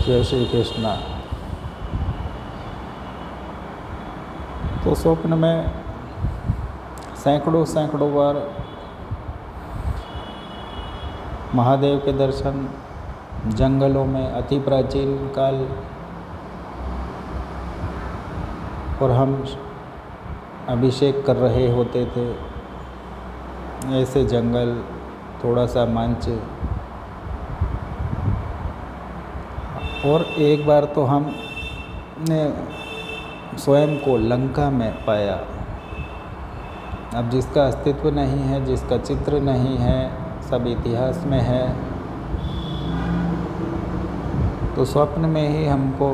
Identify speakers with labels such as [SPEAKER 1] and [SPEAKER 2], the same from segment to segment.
[SPEAKER 1] जय श्री कृष्णा। तो स्वप्न में सैकड़ों बार महादेव के दर्शन जंगलों में अति प्राचीन काल, और हम अभिषेक कर रहे होते थे। ऐसे जंगल, थोड़ा सा मंच, और एक बार तो हमने स्वयं को लंका में पाया। अब जिसका अस्तित्व नहीं है, जिसका चित्र नहीं है, सब इतिहास में है, तो स्वप्न में ही हमको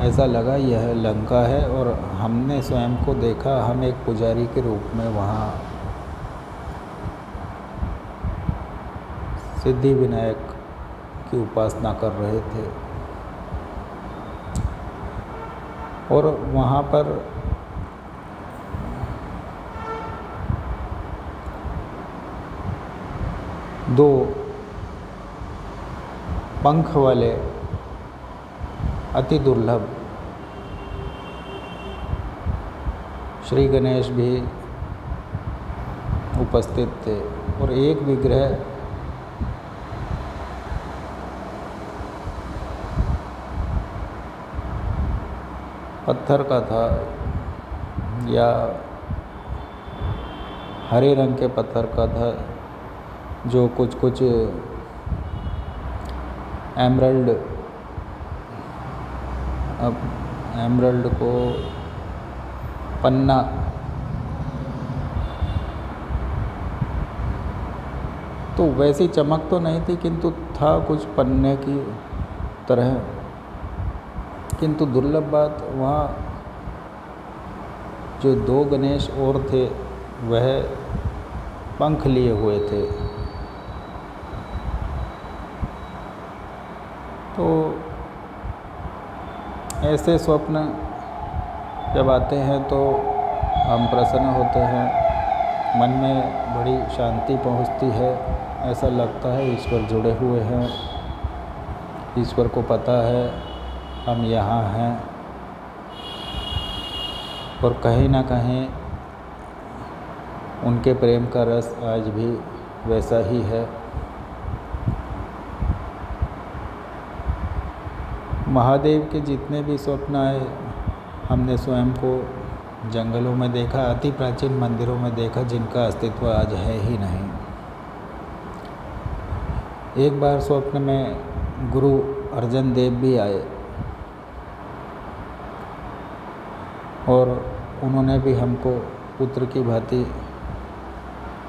[SPEAKER 1] ऐसा लगा यह लंका है, और हमने स्वयं को देखा। हम एक पुजारी के रूप में वहाँ सिद्धि विनायक की उपासना कर रहे थे, और वहाँ पर दो पंख वाले अति दुर्लभ श्री गणेश भी उपस्थित थे, और एक विग्रह पत्थर का था, या हरे रंग के पत्थर का था, जो कुछ एमरल्ड, अब एमरल्ड को पन्ना, तो वैसी चमक तो नहीं थी, किंतु था कुछ पन्ने की तरह। किंतु दुर्लभ बात, वहाँ जो दो गणेश और थे वह पंख लिए हुए थे। तो ऐसे स्वप्न जब आते हैं तो हम प्रसन्न होते हैं, मन में बड़ी शांति पहुँचती है। ऐसा लगता है ईश्वर जुड़े हुए हैं, ईश्वर को पता है हम यहाँ हैं, और कहीं ना कहीं उनके प्रेम का रस आज भी वैसा ही है। महादेव के जितने भी स्वप्न आए, हमने स्वयं को जंगलों में देखा, अति प्राचीन मंदिरों में देखा, जिनका अस्तित्व आज है ही नहीं। एक बार स्वप्न में गुरु अर्जन देव भी आए, और उन्होंने भी हमको पुत्र की भांति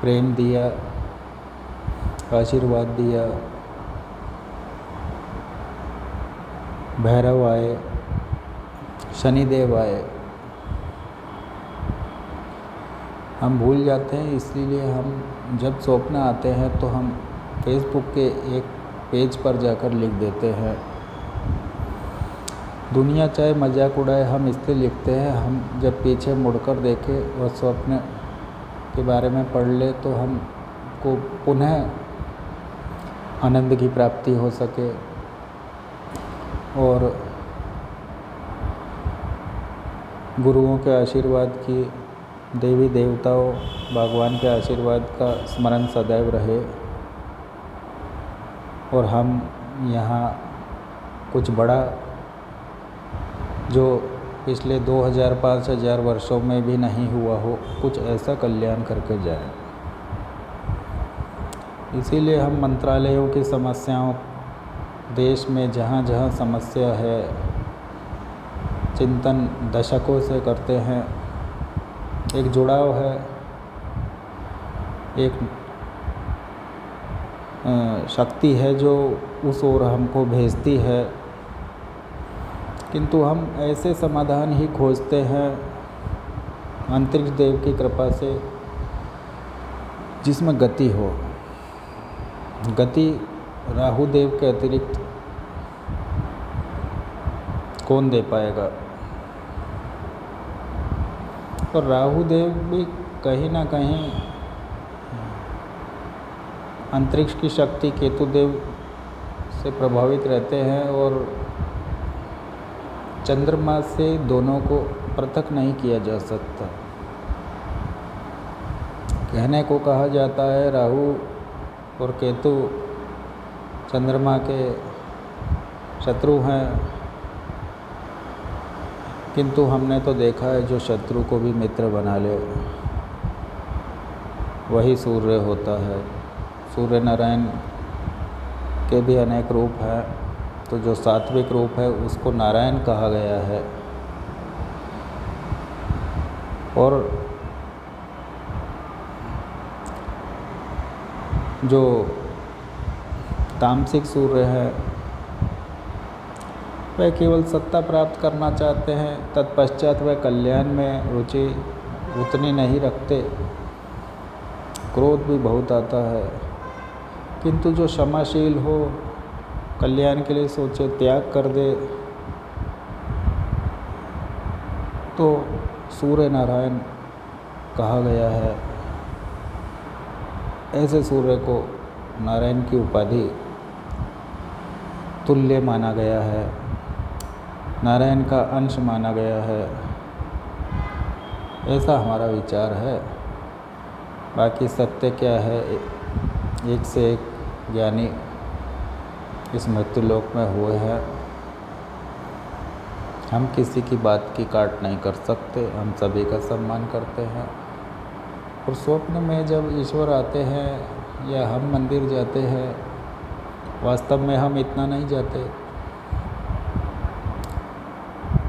[SPEAKER 1] प्रेम दिया, आशीर्वाद दिया। भैरव आए, शनिदेव आए। हम भूल जाते हैं, इसलिए हम जब स्वप्न आते हैं तो हम फेसबुक के एक पेज पर जाकर लिख देते हैं। दुनिया चाहे मजाक उड़ाए, हम इसलिए लिखते हैं, हम जब पीछे मुड़कर देखें और स्वप्न के बारे में पढ़ ले तो हमको पुनः आनंद की प्राप्ति हो सके, और गुरुओं के आशीर्वाद की, देवी देवताओं, भगवान के आशीर्वाद का स्मरण सदैव रहे, और हम यहाँ कुछ बड़ा, जो पिछले 2000-5000 वर्षों में भी नहीं हुआ हो, कुछ ऐसा कल्याण करके जाए। इसीलिए हम मंत्रालयों की समस्याओं, देश में जहाँ जहाँ समस्या है, चिंतन दशकों से करते हैं। एक जुड़ाव है, एक शक्ति है जो उस ओर हमको भेजती है, किंतु हम ऐसे समाधान ही खोजते हैं अंतरिक्ष देव की कृपा से, जिसमें गति हो। गति राहु देव के अतिरिक्त कौन दे पाएगा। और राहु देव भी कहीं ना कहीं अंतरिक्ष की शक्ति केतु देव से प्रभावित रहते हैं और चंद्रमा से दोनों को पृथक नहीं किया जा सकता। कहने को कहा जाता है राहु और केतु चंद्रमा के शत्रु हैं, किंतु हमने तो देखा है जो शत्रु को भी मित्र बना ले वही सूर्य होता है। सूर्य नारायण के भी अनेक रूप हैं, तो जो सात्विक रूप है उसको नारायण कहा गया है। और जो तामसिक सूर्य है वह केवल सत्ता प्राप्त करना चाहते हैं, तत्पश्चात वह कल्याण में रुचि उतनी नहीं रखते। क्रोध भी बहुत आता है, किंतु जो क्षमाशील हो, कल्याण के लिए सोचे, त्याग कर दे, तो सूर्य नारायण कहा गया है। ऐसे सूर्य को नारायण की उपाधि तुल्य माना गया है, नारायण का अंश माना गया है, ऐसा हमारा विचार है। बाकी सत्य क्या है, एक से एक ज्ञानी इस मृत्युलोक में हुए हैं। हम किसी की बात की काट नहीं कर सकते, हम सभी का सम्मान करते हैं। और स्वप्न में जब ईश्वर आते हैं या हम मंदिर जाते हैं, वास्तव में हम इतना नहीं जाते,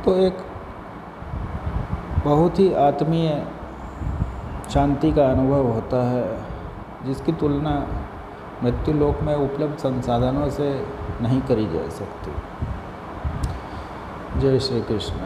[SPEAKER 1] तो एक बहुत ही आत्मीय शांति का अनुभव होता है, जिसकी तुलना मृत्युलोक में उपलब्ध संसाधनों से नहीं करी जा सकती। जय श्री कृष्ण।